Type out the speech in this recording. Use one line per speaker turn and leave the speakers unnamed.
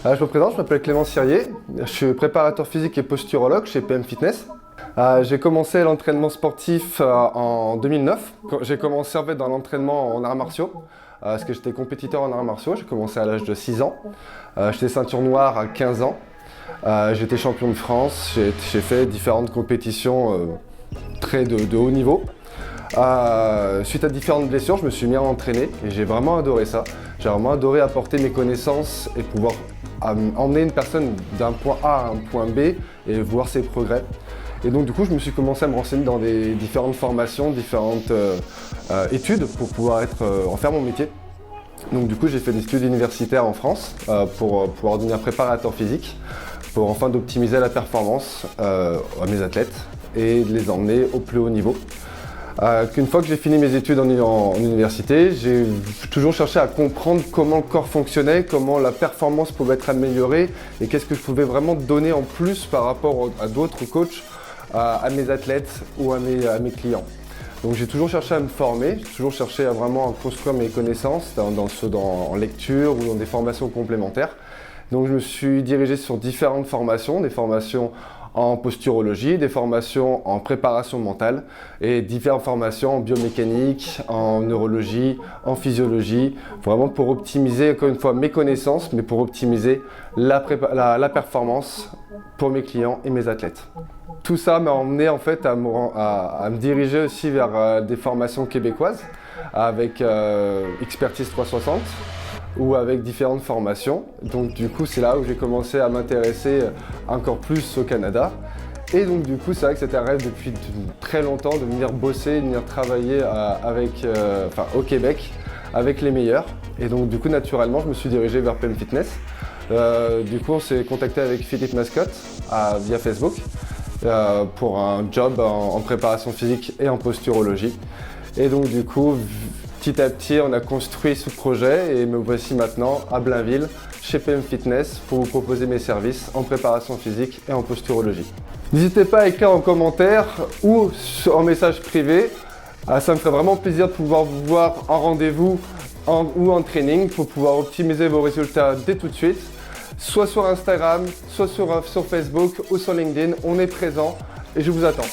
Je me présente, je m'appelle Clément Sirier, je suis préparateur physique et posturologue chez PM Fitness. J'ai commencé l'entraînement sportif en 2009. J'ai commencé en fait dans l'entraînement en arts martiaux, parce que j'étais compétiteur en arts martiaux. J'ai commencé à l'âge de 6 ans. J'étais ceinture noire à 15 ans. J'étais champion de France, j'ai fait différentes compétitions très de haut niveau. Suite à différentes blessures, je me suis mis à entraîner et j'ai vraiment adoré ça. J'ai vraiment adoré apporter mes connaissances et pouvoir emmener une personne d'un point A à un point B et voir ses progrès. Et donc du coup, je me suis commencé à me renseigner dans des différentes formations, différentes études pour pouvoir en faire mon métier. Donc du coup, j'ai fait des études universitaires en France pour pouvoir devenir préparateur physique, pour enfin d'optimiser la performance à mes athlètes et de les emmener au plus haut niveau. Qu'une fois que j'ai fini mes études en université, j'ai toujours cherché à comprendre comment le corps fonctionnait, comment la performance pouvait être améliorée et qu'est-ce que je pouvais vraiment donner en plus par rapport à d'autres coachs, à mes athlètes ou à mes clients. Donc j'ai toujours cherché à me former, j'ai toujours cherché à vraiment construire mes connaissances en lecture ou dans des formations complémentaires. Donc je me suis dirigé sur différentes formations, des formations en posturologie, des formations en préparation mentale et diverses formations en biomécanique, en neurologie, en physiologie, vraiment pour optimiser encore une fois mes connaissances, mais pour optimiser la performance pour mes clients et mes athlètes. Tout ça m'a emmené en fait à me diriger aussi vers des formations québécoises avec Expertise 360 ou avec différentes formations. Donc du coup, c'est là où j'ai commencé à m'intéresser encore plus au Canada. Et donc du coup, c'est vrai que c'était un rêve depuis très longtemps de venir bosser, de venir travailler au Québec avec les meilleurs. Et donc du coup, naturellement, je me suis dirigé vers PM Fitness. Du coup, on s'est contacté avec Philippe Mascotte via Facebook pour un job en préparation physique et en posturologie. Et donc du coup, petit à petit, on a construit ce projet et me voici maintenant à Blainville, chez PM Fitness, pour vous proposer mes services en préparation physique et en posturologie. N'hésitez pas à écrire en commentaire ou en message privé. Ça me ferait vraiment plaisir de pouvoir vous voir en rendez-vous ou en training pour pouvoir optimiser vos résultats dès tout de suite. Soit sur Instagram, soit sur Facebook ou sur LinkedIn. On est présent et je vous attends.